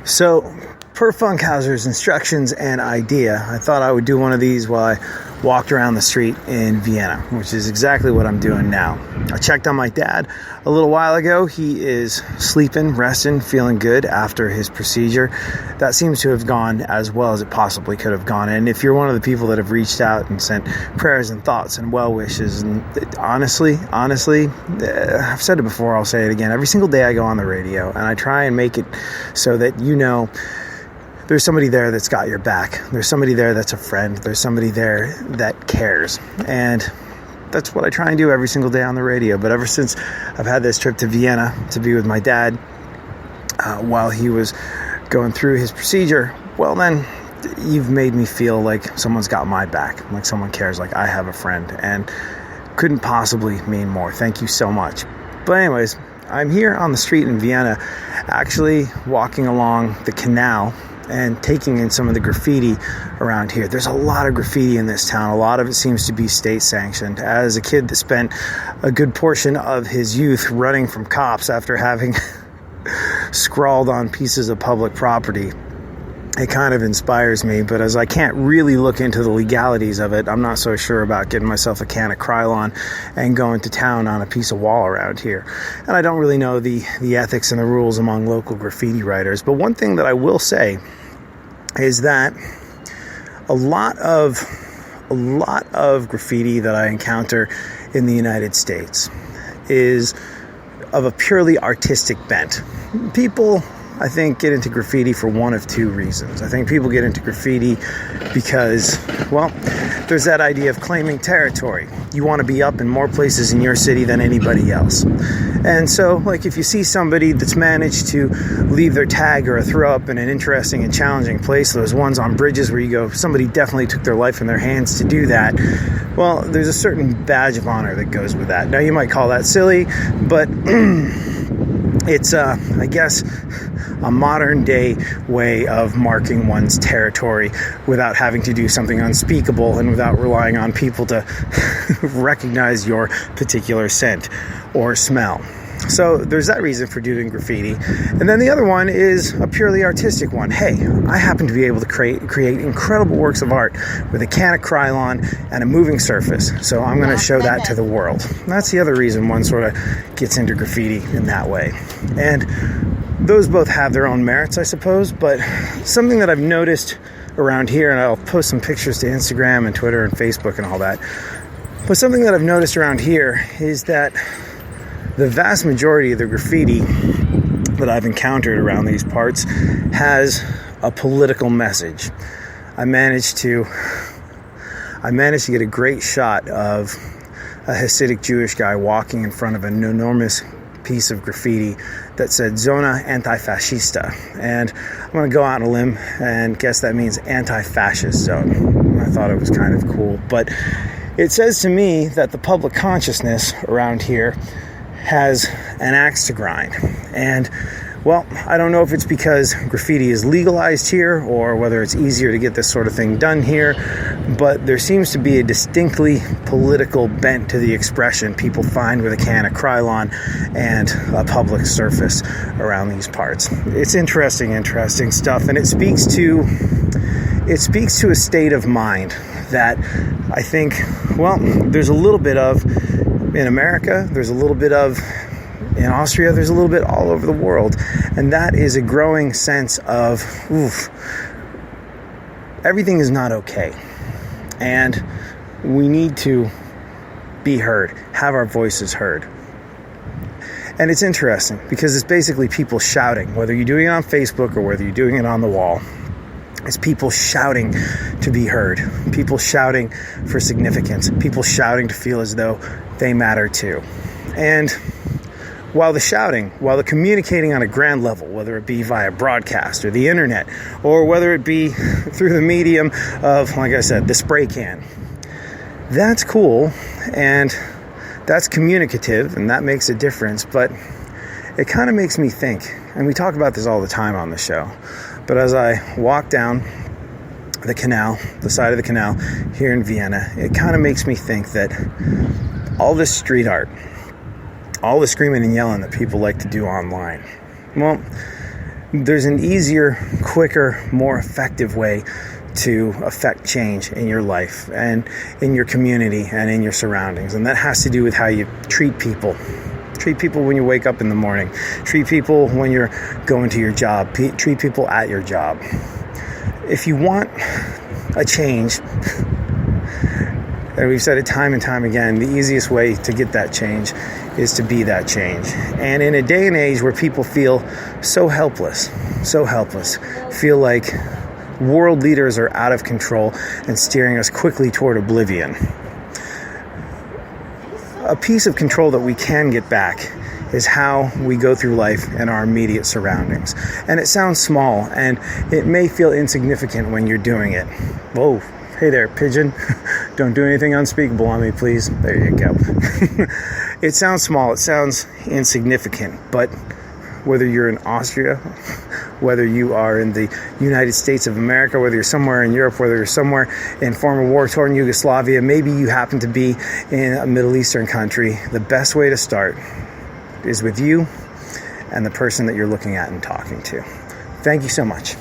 So, per Funkhauser's instructions and idea, I thought I would do one of these while I walked around the street in Vienna, which is exactly what I'm doing now. I checked on my dad a little while ago. He is sleeping, resting, feeling good after his procedure. That seems to have gone as well as it possibly could have gone. And if you're one of the people that have reached out and sent prayers and thoughts and well wishes, and honestly, I've said it before, I'll say it again. Every single day I go on the radio and I try and make it so that you know there's somebody there that's got your back. There's somebody there that's a friend. There's somebody there that cares. And that's what I try and do every single day on the radio. But ever since I've had this trip to Vienna to be with my dad while he was going through his procedure, well then, you've made me feel like someone's got my back, like someone cares, like I have a friend. And couldn't possibly mean more. Thank you so much. But anyways, I'm here on the street in Vienna, actually walking along the canal and taking in some of the graffiti around here. There's a lot of graffiti in this town. A lot of it seems to be state sanctioned. As a kid that spent a good portion of his youth running from cops after having scrawled on pieces of public property, it kind of inspires me. But as I can't really look into the legalities of it, I'm not so sure about getting myself a can of Krylon and going to town on a piece of wall around here. And I don't really know the ethics and the rules among local graffiti writers. But one thing that I will say is that a lot of graffiti that I encounter in the United States is of a purely artistic bent. People, I think, get into graffiti for one of two reasons. I think people get into graffiti because, well, there's that idea of claiming territory. You want to be up in more places in your city than anybody else. And so, like, if you see somebody that's managed to leave their tag or a throw up in an interesting and challenging place, those ones on bridges where you go, somebody definitely took their life in their hands to do that, well, there's a certain badge of honor that goes with that. Now, you might call that silly, but it's, I guess, a modern day way of marking one's territory without having to do something unspeakable and without relying on people to recognize your particular scent or smell. So there's that reason for doing graffiti. And then the other one is a purely artistic one. Hey, I happen to be able to create incredible works of art with a can of Krylon and a moving surface. So I'm going to show that to the world. And that's the other reason one sort of gets into graffiti in that way. And those both have their own merits, I suppose. But something that I've noticed around here, and I'll post some pictures to Instagram and Twitter and Facebook and all that. But something that I've noticed around here is that the vast majority of the graffiti that I've encountered around these parts has a political message. I managed to get a great shot of a Hasidic Jewish guy walking in front of an enormous piece of graffiti that said Zona anti-Facista. And I'm going to go out on a limb and guess that means anti-fascist zone. I thought it was kind of cool. But it says to me that the public consciousness around here has an axe to grind. And, well, I don't know if it's because graffiti is legalized here or whether it's easier to get this sort of thing done here, but there seems to be a distinctly political bent to the expression people find with a can of Krylon and a public surface around these parts. It's interesting stuff, and it speaks to a state of mind that I think, well, there's a little bit of in America, there's a little bit of in Austria, there's a little bit all over the world. And that is a growing sense of, everything is not okay. And we need to be heard, have our voices heard. And it's interesting because it's basically people shouting, whether you're doing it on Facebook or whether you're doing it on the wall. It's people shouting to be heard, people shouting for significance, people shouting to feel as though they matter too. And while the communicating on a grand level, whether it be via broadcast or the internet, or whether it be through the medium of, like I said, the spray can, that's cool and that's communicative and that makes a difference, but it kind of makes me think, and we talk about this all the time on the show, but as I walk down the canal, the side of the canal here in Vienna, it kind of makes me think that all this street art, all the screaming and yelling that people like to do online, well, There's an easier, quicker, more effective way to affect change in your life and in your community and in your surroundings. And that has to do with how you treat people. Treat people when you wake up in the morning. Treat people when you're going to your job. Treat people at your job. If you want a change, and we've said it time and time again, the easiest way to get that change is to be that change. And in a day and age where people feel so helpless, feel like world leaders are out of control and steering us quickly toward oblivion, a piece of control that we can get back is how we go through life in our immediate surroundings. And it sounds small, and it may feel insignificant when you're doing it. Whoa, hey there, pigeon. Don't do anything unspeakable on me, please. There you go. It sounds small, it sounds insignificant, but whether you're in Austria, whether you are in the United States of America, whether you're somewhere in Europe, whether you're somewhere in former war-torn Yugoslavia, maybe you happen to be in a Middle Eastern country, the best way to start is with you and the person that you're looking at and talking to. Thank you so much.